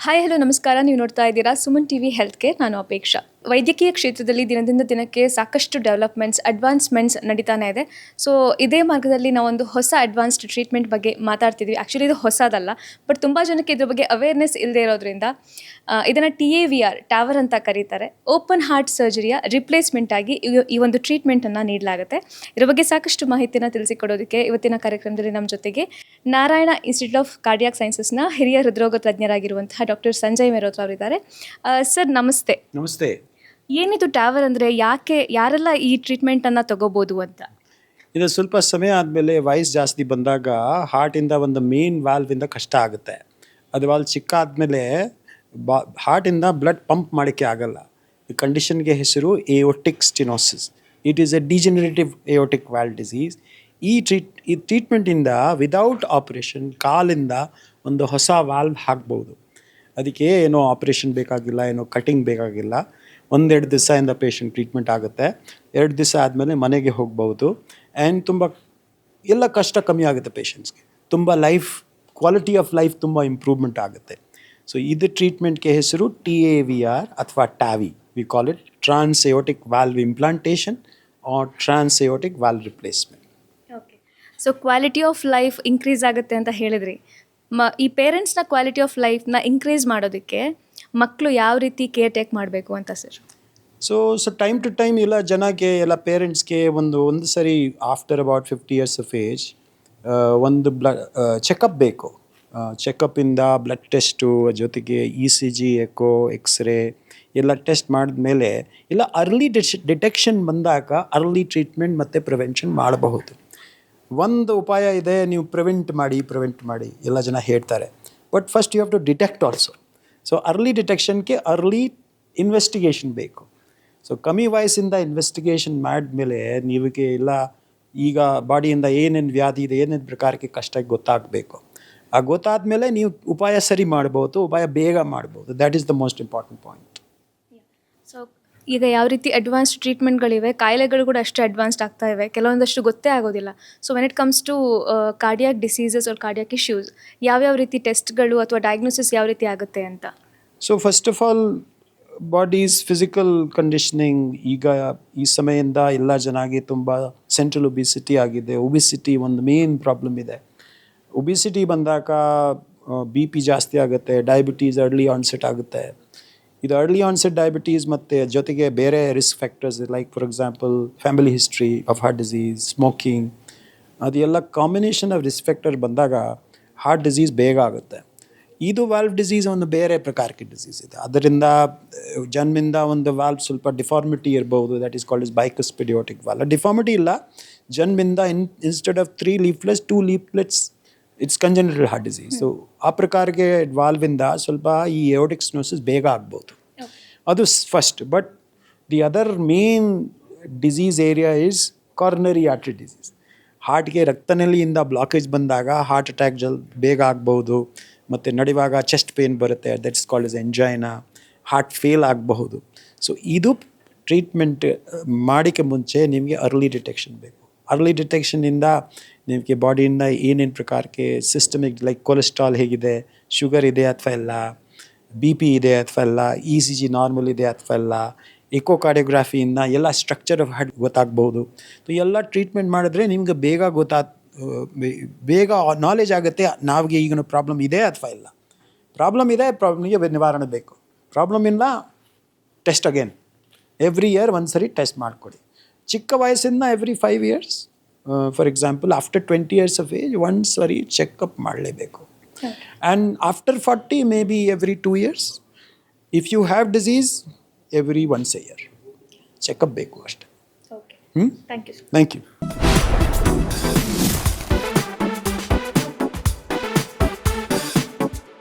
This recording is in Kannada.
ಹಾಯ್ ಹಲೋ ನಮಸ್ಕಾರ. ನೀವು ನೋಡ್ತಾ ಇದ್ದೀರಾ ಸುಮನ್ ಟಿವಿ ಹೆಲ್ತ್ ಕೇರ್. ನಾನು ಅಪೇಕ್ಷಾ. ವೈದ್ಯಕೀಯ ಕ್ಷೇತ್ರದಲ್ಲಿ ದಿನದಿಂದ ದಿನಕ್ಕೆ ಸಾಕಷ್ಟು ಡೆವಲಪ್ಮೆಂಟ್ಸ್, ಅಡ್ವಾನ್ಸ್ಮೆಂಟ್ಸ್ ನಡೀತಾನೆ ಇದೆ. ಸೊ ಇದೇ ಮಾರ್ಗದಲ್ಲಿ ನಾವೊಂದು ಹೊಸ ಅಡ್ವಾನ್ಸ್ಡ್ ಟ್ರೀಟ್ಮೆಂಟ್ ಬಗ್ಗೆ ಮಾತಾಡ್ತಿದ್ವಿ. ಆ್ಯಕ್ಚುಲಿ ಇದು ಹೊಸದಲ್ಲ, ಬಟ್ ತುಂಬ ಜನಕ್ಕೆ ಇದ್ರ ಬಗ್ಗೆ ಅವೇರ್ನೆಸ್ ಇಲ್ಲದೆ ಇರೋದ್ರಿಂದ ಇದನ್ನು TAVR ಟ್ಯಾವರ್ ಅಂತ ಕರೀತಾರೆ. ಓಪನ್ ಹಾರ್ಟ್ ಸರ್ಜರಿಯ ರಿಪ್ಲೇಸ್ಮೆಂಟ್ ಆಗಿ ಈ ಒಂದು ಟ್ರೀಟ್ಮೆಂಟನ್ನು ನೀಡಲಾಗುತ್ತೆ. ಇದ್ರ ಬಗ್ಗೆ ಸಾಕಷ್ಟು ಮಾಹಿತಿನ ತಿಳಿಸಿಕೊಡೋದಕ್ಕೆ ಇವತ್ತಿನ ಕಾರ್ಯಕ್ರಮದಲ್ಲಿ ನಮ್ಮ ಜೊತೆಗೆ ನಾರಾಯಣ ಇನ್ಸ್ಟಿಟ್ಯೂಟ್ ಆಫ್ ಕಾರ್ಡಿಯಾಕ್ ಸೈನ್ಸಸ್ನ ಹಿರಿಯ ಹೃದ್ರೋಗ ತಜ್ಞರಾಗಿರುವಂತಹ ಡಾಕ್ಟರ್ ಸಂಜಯ್ ಮೆಹ್ರೋತ್ರ ಅವರಿದ್ದಾರೆ. ಸರ್ ನಮಸ್ತೆ. ನಮಸ್ತೆ. ಏನಿದು ಟ್ಯಾವರ್ ಅಂದರೆ, ಯಾರೆಲ್ಲ ಈ ಟ್ರೀಟ್ಮೆಂಟನ್ನು ತಗೋಬೋದು ಅಂತ? ಇದು ಸ್ವಲ್ಪ ಸಮಯ ಆದಮೇಲೆ ವಯಸ್ಸು ಜಾಸ್ತಿ ಬಂದಾಗ ಹಾರ್ಟಿಂದ ಒಂದು ಮೇನ್ ವಾಲ್ವಿಂದ ಕಷ್ಟ ಆಗುತ್ತೆ. ಅದು ವಾಲ್ವ್ ಚಿಕ್ಕ ಆದಮೇಲೆ ಹಾರ್ಟಿಂದ ಬ್ಲಡ್ ಪಂಪ್ ಮಾಡೋಕ್ಕೆ ಆಗಲ್ಲ. ಈ ಕಂಡೀಷನ್ಗೆ ಹೆಸರು aortic stenosis. It is a degenerative aortic valve disease. ಈ ಟ್ರೀಟ್ಮೆಂಟಿಂದ ವಿದೌಟ್ ಆಪರೇಷನ್ ಕಾಲಿಂದ ಒಂದು ಹೊಸ ವಾಲ್ವ್ ಹಾಕ್ಬೋದು. ಅದಕ್ಕೆ ಏನೋ ಆಪರೇಷನ್ ಬೇಕಾಗಿಲ್ಲ, ಏನೋ ಕಟಿಂಗ್ ಬೇಕಾಗಿಲ್ಲ. 1-2 ದಿವಸದಿಂದ ಪೇಷಂಟ್ ಟ್ರೀಟ್ಮೆಂಟ್ ಆಗುತ್ತೆ. 2 ದಿವಸ ಆದಮೇಲೆ ಮನೆಗೆ ಹೋಗ್ಬೋದು. ಆ್ಯಂಡ್ ತುಂಬ ಎಲ್ಲ ಕಷ್ಟ ಕಮ್ಮಿ ಆಗುತ್ತೆ ಪೇಷಂಟ್ಸ್ಗೆ. ತುಂಬ ಕ್ವಾಲಿಟಿ ಆಫ್ ಲೈಫ್ ತುಂಬ ಇಂಪ್ರೂವ್ಮೆಂಟ್ ಆಗುತ್ತೆ. ಸೊ ಇದು ಟ್ರೀಟ್ಮೆಂಟ್ಗೆ ಹೆಸರು TAVR ಅಥವಾ TAVI. We call it trans aortic valve implantation or trans aortic valve replacement. Okay. So quality of life increase ಆಗುತ್ತೆ ಅಂತ ಹೇಳಿದ್ರಿ. ಈ ಪೇರೆಂಟ್ಸ್ನ ಕ್ವಾಲಿಟಿ ಆಫ್ ಲೈಫ್ನ ಇನ್ಕ್ರೀಸ್ ಮಾಡೋದಕ್ಕೆ ಮಕ್ಕಳು ಯಾವ ರೀತಿ ಕೇರ್ ಟೇಕ್ ಮಾಡಬೇಕು ಅಂತ sir? So time to time ಎಲ್ಲ ಜನಕ್ಕೆ, ಎಲ್ಲ ಪೇರೆಂಟ್ಸ್ಗೆ ಒಂದು ಸರಿ after about 50 years of age ಒಂದು ಚೆಕಪ್ ಬೇಕು. ಚೆಕಪ್ಪಿಂದ ಬ್ಲಡ್ ಟೆಸ್ಟು ಜೊತೆಗೆ ECG, ಎಕೋ, ಎಕ್ಸ್ರೇ ಎಲ್ಲ ಟೆಸ್ಟ್ ಮಾಡಿದ್ಮೇಲೆ ಇಲ್ಲ ಅರ್ಲಿ ಡಿಟೆಕ್ಷನ್ ಬಂದಾಗ ಅರ್ಲಿ ಟ್ರೀಟ್ಮೆಂಟ್ ಮತ್ತು ಪ್ರಿವೆನ್ಷನ್ ಮಾಡಬಹುದು. ಒಂದು ಉಪಾಯ ಇದೆ, ನೀವು ಪ್ರಿವೆಂಟ್ ಮಾಡಿ ಎಲ್ಲ ಜನ ಹೇಳ್ತಾರೆ. But first you have to detect also. So early ಡಿಟೆಕ್ಷನ್ಗೆ ಅರ್ಲಿ ಇನ್ವೆಸ್ಟಿಗೇಷನ್ ಬೇಕು. ಸೊ ಕಮ್ಮಿ ವಯಸ್ಸಿಂದ ಇನ್ವೆಸ್ಟಿಗೇಷನ್ ಮಾಡಿದ್ಮೇಲೆ ನೀವಿಗೆ ಇಲ್ಲ ಈಗ ಬಾಡಿಯಿಂದ ಏನೇನು ವ್ಯಾಧಿ ಇದೆ, ಏನೇನು ಪ್ರಕಾರಕ್ಕೆ ಕಷ್ಟ ಗೊತ್ತಾಗಬೇಕು. ಆ ಗೊತ್ತಾದಮೇಲೆ ನೀವು ಉಪಾಯ ಸರಿ ಮಾಡ್ಬೋದು, ಉಪಾಯ ಬೇಗ ಮಾಡ್ಬೋದು. That is the most important point. So ಈಗ ಯಾವ ರೀತಿ ಅಡ್ವಾನ್ಸ್ಡ್ ಟ್ರೀಟ್ಮೆಂಟ್ಗಳಿವೆ, ಕಾಯಿಲೆಗಳು ಕೂಡ ಅಷ್ಟೇ ಅಡ್ವಾನ್ಸ್ಡ್ ಆಗ್ತಾ ಇವೆ. ಕೆಲವೊಂದಷ್ಟು ಗೊತ್ತೇ ಆಗೋದಿಲ್ಲ. So when it comes to cardiac diseases or cardiac issues, ಯಾವ್ಯಾವ ರೀತಿ ಟೆಸ್ಟ್ಗಳು ಅಥವಾ ಡಯಾಗ್ನೋಸಿಸ್ ಯಾವ ರೀತಿ ಆಗುತ್ತೆ ಅಂತ? So first of all bodies physical conditioning. ಈಗ ಈ ಸಮಯದಿಂದ ಎಲ್ಲ ಜನಕ್ಕೆ ತುಂಬ ಸೆಂಟ್ರಲ್ ಒಬಿಸಿಟಿ ಆಗಿದೆ. ಒಬಿಸಿಟಿ ಒಂದು ಮೇನ್ ಪ್ರಾಬ್ಲಮ್ ಇದೆ. ಒಬಿಸಿಟಿ ಬಂದಾಗ BP ಜಾಸ್ತಿ ಆಗುತ್ತೆ, ಡಯಾಬಿಟೀಸ್ ಅರ್ಲಿ ಆನ್ಸೆಟ್ ಆಗುತ್ತೆ. ಇದು ಅರ್ಲಿ ಆನ್ಸೆಟ್ ಡಯಾಬಿಟೀಸ್ ಮತ್ತು ಜೊತೆಗೆ ಬೇರೆ risk factors like for example family history of heart disease, smoking, ಅದೆಲ್ಲ ಕಾಂಬಿನೇಷನ್ ಆಫ್ ರಿಸ್ಕ್ ಫ್ಯಾಕ್ಟರ್ ಬಂದಾಗ ಹಾರ್ಟ್ ಡಿಸೀಸ್ ಬೇಗ ಆಗುತ್ತೆ. ಇದು ವಾಲ್ವ್ ಡಿಸೀಸ್ ಒಂದು ಬೇರೆ ಪ್ರಕಾರಕ್ಕೆ ಡಿಸೀಸ್ ಇದೆ. ಅದರಿಂದ ಜನ್ಮಿಂದ ಒಂದು ವಾಲ್ವ್ ಸ್ವಲ್ಪ ಡಿಫಾರ್ಮಿಟಿ ಇರ್ಬೋದು. That is called is bicuspid aortic valve. Deformity ಇಲ್ಲ, ಜನ್ಮಿಂದ instead of 3 leaflets 2 leaflets it's congenital heart disease. So ಆ ಪ್ರಕಾರಕ್ಕೆ ವಾಲ್ವಿಂದ ಸ್ವಲ್ಪ ಈ ಏಯೋಟಿಕ್ ಸ್ಟೆನೋಸಿಸ್ ಬೇಗ ಆಗ್ಬೋದು. ಅದು first. But the other main disease area is coronary artery disease. ಹಾರ್ಟ್ಗೆ ರಕ್ತನಲ್ಲಿಯಿಂದ ಬ್ಲಾಕೇಜ್ ಬಂದಾಗ ಹಾರ್ಟ್ ಅಟ್ಯಾಕ್ ಬೇಗ ಆಗ್ಬೋದು. ಮತ್ತು ನಡೆಯುವಾಗ ಚೆಸ್ಟ್ ಪೇನ್ ಬರುತ್ತೆ, that's called is angina. Heart fail ಆಗಬಹುದು. ಸೊ ಇದು ಟ್ರೀಟ್ಮೆಂಟ್ ಮಾಡೋಕ್ಕೆ ಮುಂಚೆ ನಿಮಗೆ ಅರ್ಲಿ ಡಿಟೆಕ್ಷನ್ ಬೇಕು. ಅರ್ಲಿ ಡಿಟೆಕ್ಷನಿಂದ ನಿಮಗೆ ಬಾಡಿಯಿಂದ ಏನೇನು ಪ್ರಕಾರಕ್ಕೆ ಸಿಸ್ಟಮಿಕ್ ಲೈಕ್ ಕೊಲೆಸ್ಟ್ರಾಲ್ ಹೇಗಿದೆ, ಶುಗರ್ ಇದೆ ಅಥವಾ ಇಲ್ಲ, BP ಇದೆ ಅಥವಾ ಇಲ್ಲ, ECG ನಾರ್ಮಲ್ ಇದೆ ಅಥವಾ ಇಲ್ಲ, ಎಕೋಕಾರ್ಡಿಯೋಗ್ರಾಫಿಯಿಂದ ಎಲ್ಲ ಸ್ಟ್ರಕ್ಚರ್ ಆಫ್ ಹಾರ್ಟ್ ಗೊತ್ತಾಗ್ಬೋದು. ಸೊ ಎಲ್ಲ ಟ್ರೀಟ್ಮೆಂಟ್ ಮಾಡಿದ್ರೆ ನಿಮ್ಗೆ ಬೇಗ ನಾಲೆಜ್ ಆಗುತ್ತೆ ನಾವಿಗೆ ಈಗಿನ ಪ್ರಾಬ್ಲಮ್ ಇದೆ ಅಥವಾ ಇಲ್ಲ. ಪ್ರಾಬ್ಲಮ್ ಇದೆ, ಪ್ರಾಬ್ಲಮ್ಗೆ ನಿವಾರಣೆ ಬೇಕು. ಪ್ರಾಬ್ಲಮ್ ಇಲ್ಲ, ಟೆಸ್ಟ್ ಅಗೇನ್ ಎವ್ರಿ ಇಯರ್ ಒಂದು ಸರಿ ಟೆಸ್ಟ್ ಮಾಡಿಕೊಡಿ. ಚಿಕ್ಕ ವಯಸ್ಸಿಂದ every 5 years, for example after 20 years of age ಒಂದು ಸರಿ ಚೆಕಪ್ ಮಾಡಲೇಬೇಕು. And after 40 may be every 2 years. If you have disease every once a year checkup ಬೇಕು ಅಷ್ಟೇ. Okay, thank you. Thank you.